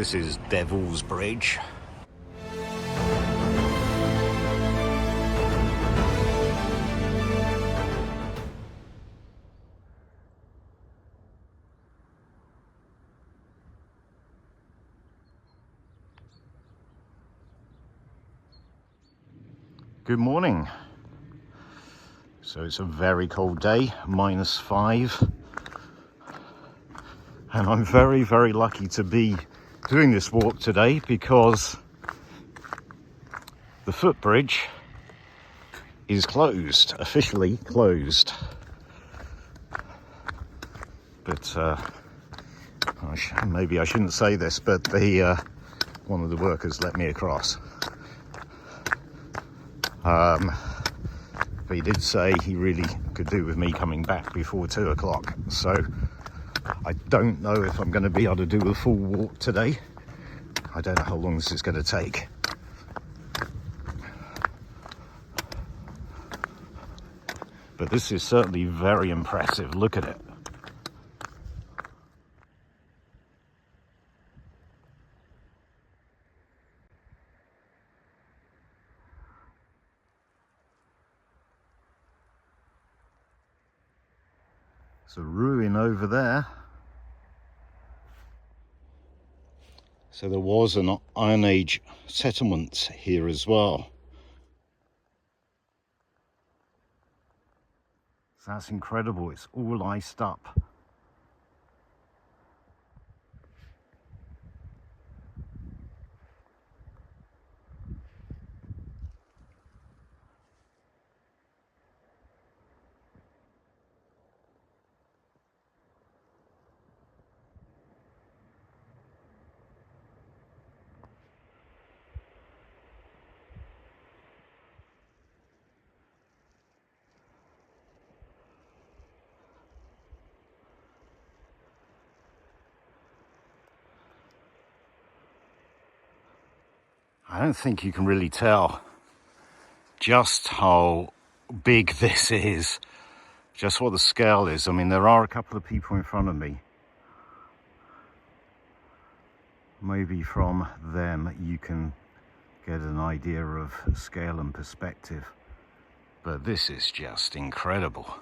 This is Devil's Bridge. Good morning. So it's a very cold day, -5. And I'm very, very lucky to be doing this walk today because the footbridge is closed, officially closed. But maybe I shouldn't say this, but one of the workers let me across. But he did say he really could do with me coming back before 2 o'clock. So I don't know if I'm going to be able to do a full walk today. I don't know how long this is going to take. But this is certainly very impressive. Look at it. There's a ruin over there. So there was an Iron Age settlement here as well. So that's incredible. It's all iced up. I don't think you can really tell just how big this is, just what the scale is. I mean, there are a couple of people in front of me. Maybe from them you can get an idea of scale and perspective, but this is just incredible.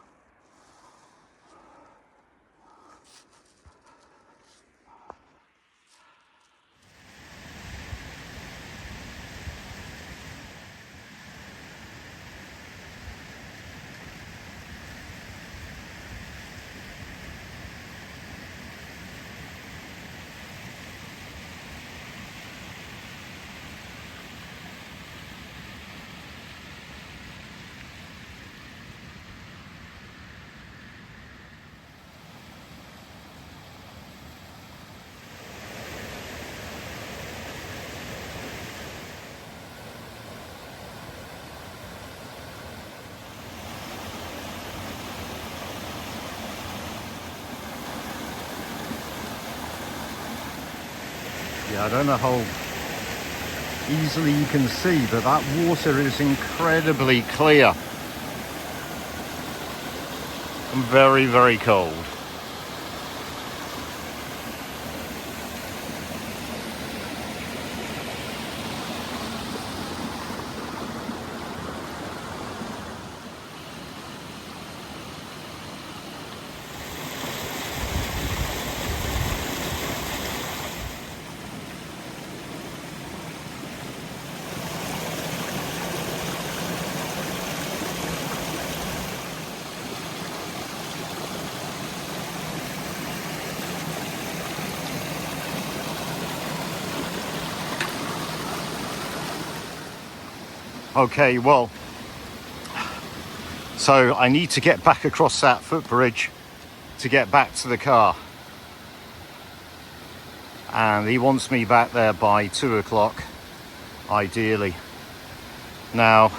Yeah, I don't know how easily you can see, but that water is incredibly clear and very, very cold. Okay, well, so I need to get back across that footbridge to get back to the car. And he wants me back there by 2 o'clock, ideally. Now,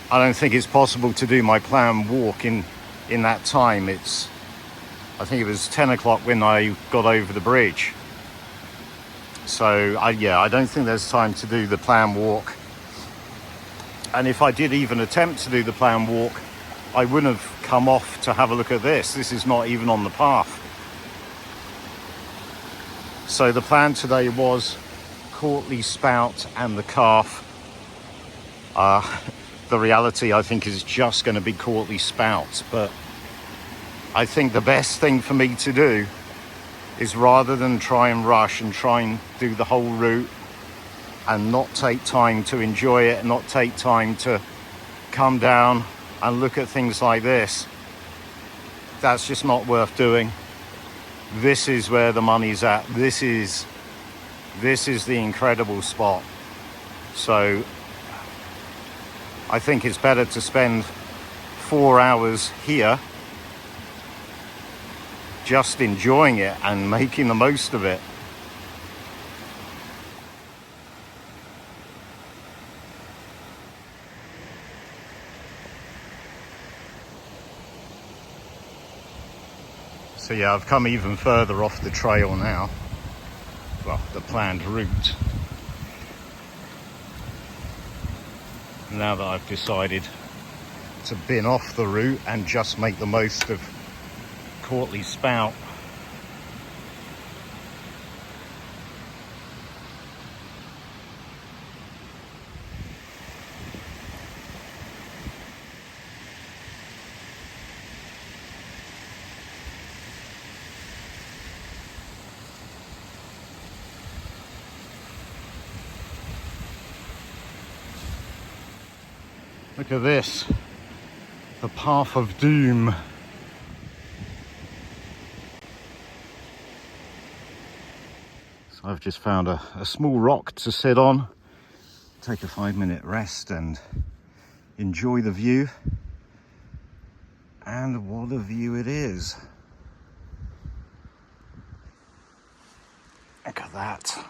I don't think it's possible to do my planned walk in that time. I think it was 10 o'clock when I got over the bridge. So, I don't think there's time to do the planned walk. And if I did even attempt to do the planned walk, I wouldn't have come off to have a look at this. This is not even on the path. So the plan today was Cautley Spout and the calf. The reality, I think, is just going to be Cautley Spout, but I think the best thing for me to do is, rather than try and rush and try and do the whole route and not take time to enjoy it, not take time to come down and look at things like this, that's just not worth doing. This is where the money's at. This is the incredible spot. So I think it's better to spend 4 hours here just enjoying it and making the most of it. So yeah, I've come even further off the trail now. Well, the planned route. Now that I've decided to bin off the route and just make the most of Cautley Spout. Look at this, the path of doom. So I've just found a small rock to sit on, take a 5-minute rest and enjoy the view. And what a view it is. Look at that.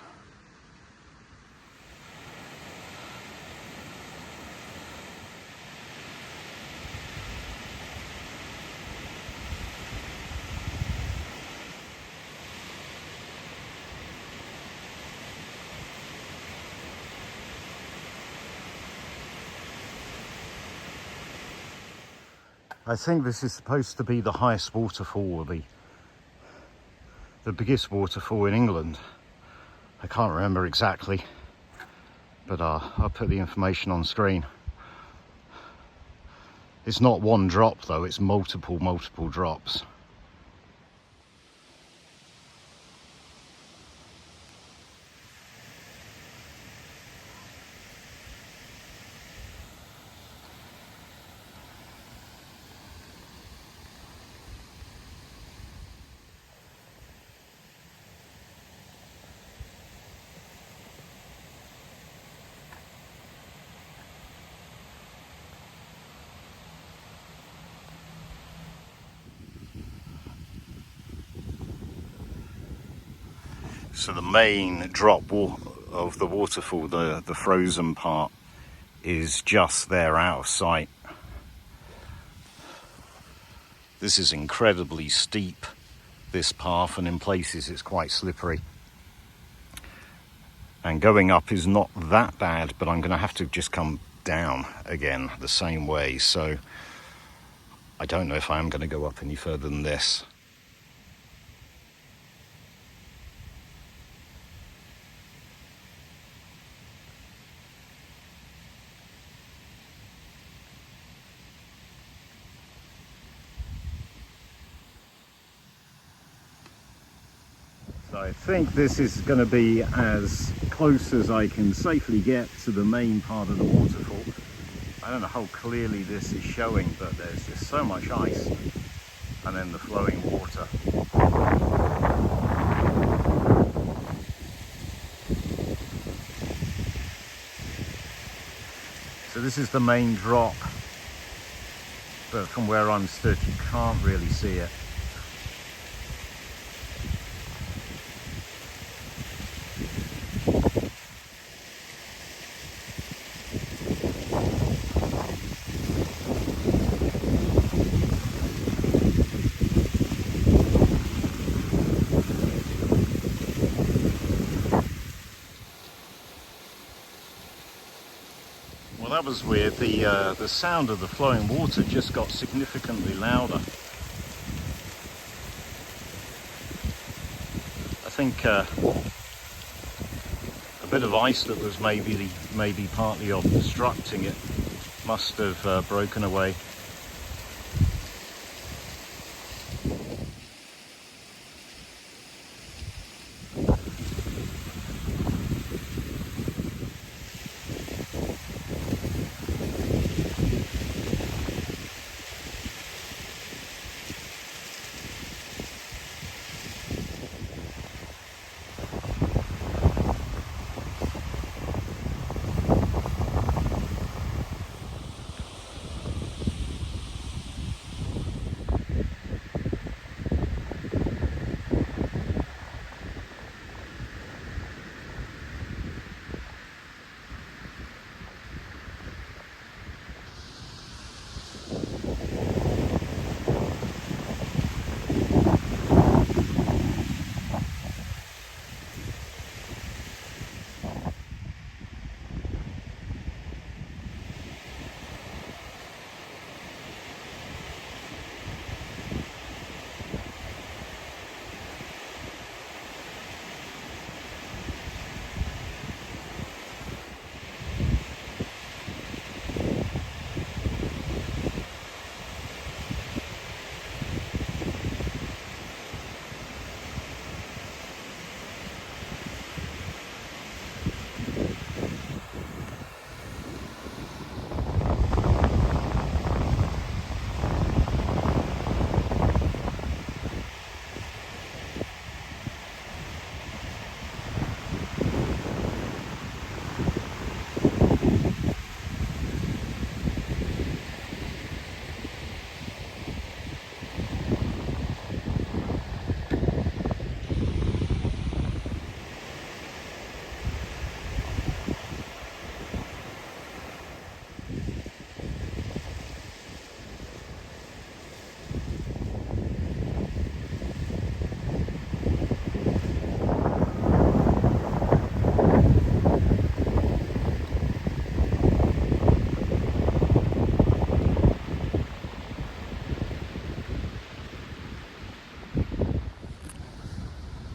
I think this is supposed to be the highest waterfall, the biggest waterfall in England. I can't remember exactly, but I'll put the information on screen. It's not one drop though, it's multiple drops. So the main drop of the waterfall, the frozen part, is just there out of sight. This is incredibly steep, this path, and in places it's quite slippery. And going up is not that bad, but I'm going to have to just come down again the same way. So I don't know if I am going to go up any further than this. So I think this is going to be as close as I can safely get to the main part of the waterfall. I don't know how clearly this is showing, but there's just so much ice and then the flowing water. So this is the main drop, but from where I'm stood you can't really see it. Well, that was weird. The sound of the flowing water just got significantly louder. I think a bit of ice that was maybe partly obstructing it must have broken away.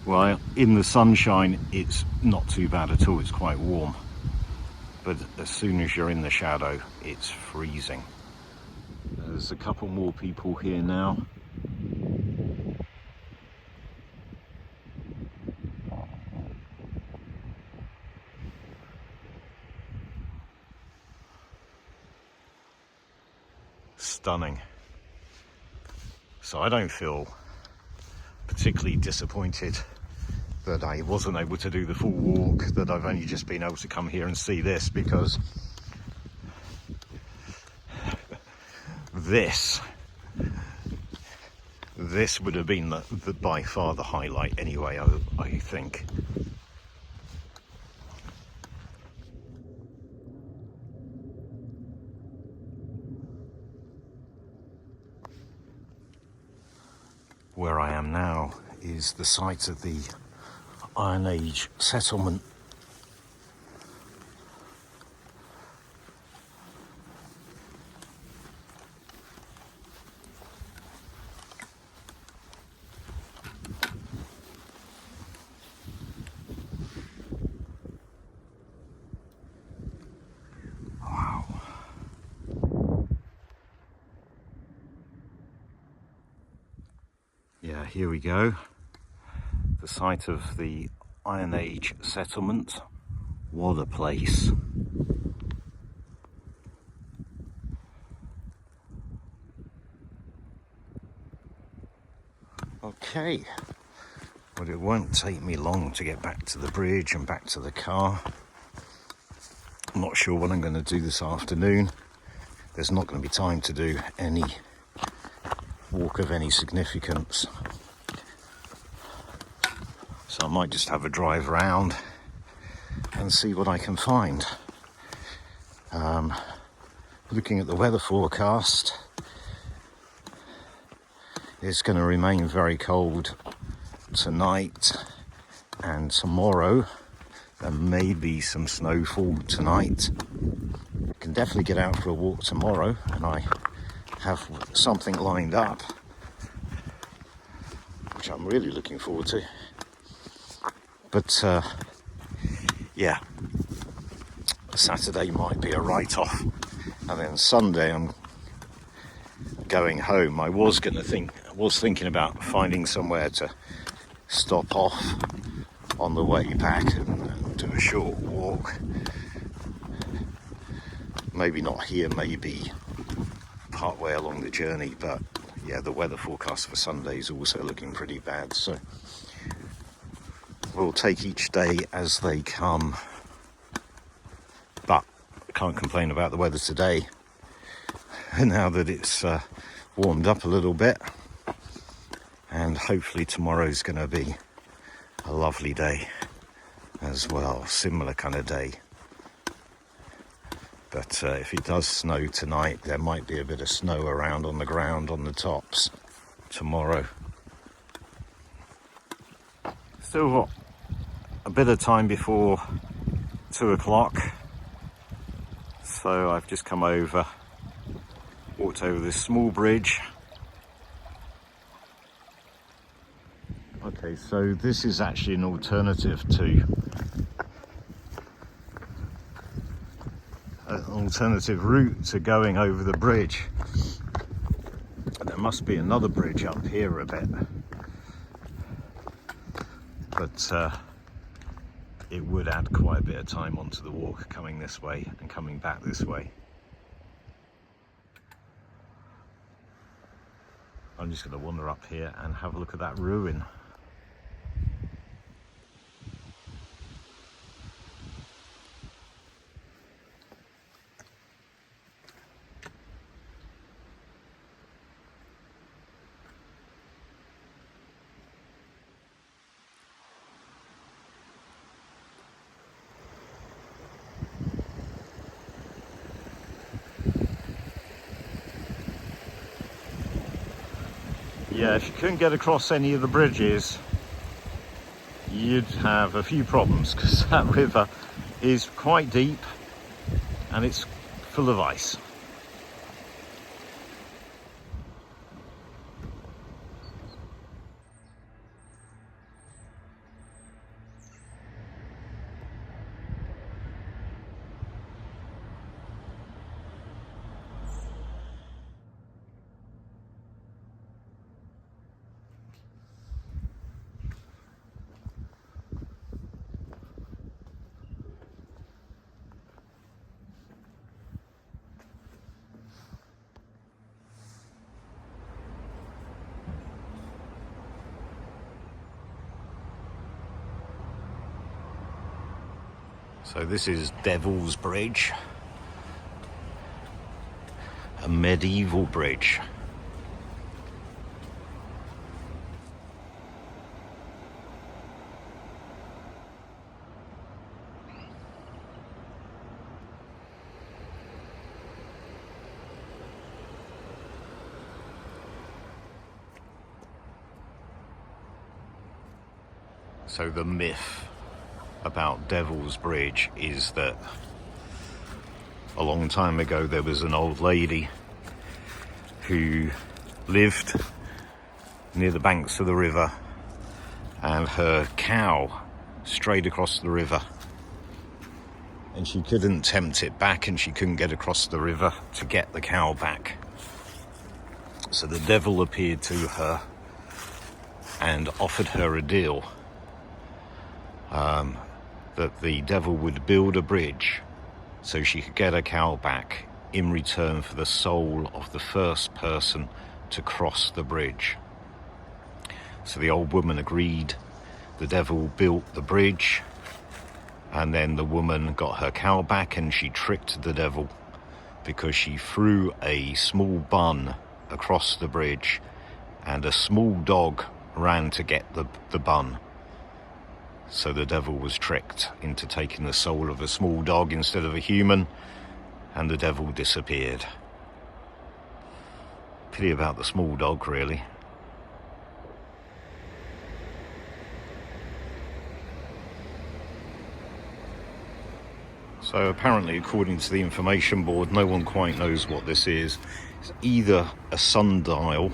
Well, in the sunshine it's not too bad at all, it's quite warm, but as soon as you're in the shadow it's freezing. There's a couple more people here now. Stunning. So I don't feel particularly disappointed that I wasn't able to do the full walk, that I've only just been able to come here and see this, because this would have been the by far the highlight anyway, I think. Where I am now is the site of the Iron Age settlement. Wow. Yeah, here we go. The site of the Iron Age settlement. What a place. Okay, well, it won't take me long to get back to the bridge and back to the car. I'm not sure what I'm going to do this afternoon. There's not going to be time to do any walk of any significance. So I might just have a drive around and see what I can find. Looking at the weather forecast, it's going to remain very cold tonight and tomorrow. There may be some snowfall tonight. Can definitely get out for a walk tomorrow, and I have something lined up which I'm really looking forward to. But yeah, Saturday might be a write-off, and then Sunday I'm going home. I was thinking about finding somewhere to stop off on the way back and do a short walk. Maybe not here, maybe part way along the journey, but yeah, the weather forecast for Sunday is also looking pretty bad, so we'll take each day as they come. But I can't complain about the weather today, now that it's warmed up a little bit, and hopefully tomorrow's going to be a lovely day as well, similar kind of day. But if it does snow tonight, there might be a bit of snow around on the ground on the tops tomorrow. Still got a bit of time before 2 o'clock, so I've just come over, walked over this small bridge. Okay, so this is actually an alternative route to going over the bridge. There must be another bridge up here a bit, but it would add quite a bit of time onto the walk coming this way and coming back this way. I'm just going to wander up here and have a look at that ruin. Yeah, if you couldn't get across any of the bridges, you'd have a few problems, because that river is quite deep and it's full of ice. So this is Devil's Bridge, a medieval bridge. So the myth about Devil's Bridge is that a long time ago there was an old lady who lived near the banks of the river, and her cow strayed across the river, and she couldn't tempt it back, and she couldn't get across the river to get the cow back. So the devil appeared to her and offered her a deal. That the devil would build a bridge so she could get her cow back in return for the soul of the first person to cross the bridge. So the old woman agreed. The devil built the bridge, and then the woman got her cow back, and she tricked the devil because she threw a small bun across the bridge, and a small dog ran to get the bun. So the devil was tricked into taking the soul of a small dog instead of a human, and the devil disappeared. Pity about the small dog, really. So apparently, according to the information board, no one quite knows what this is. It's either a sundial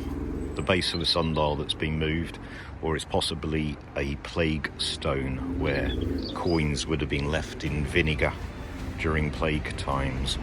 the base of a sundial that's been moved, or it's possibly a plague stone where coins would have been left in vinegar during plague times.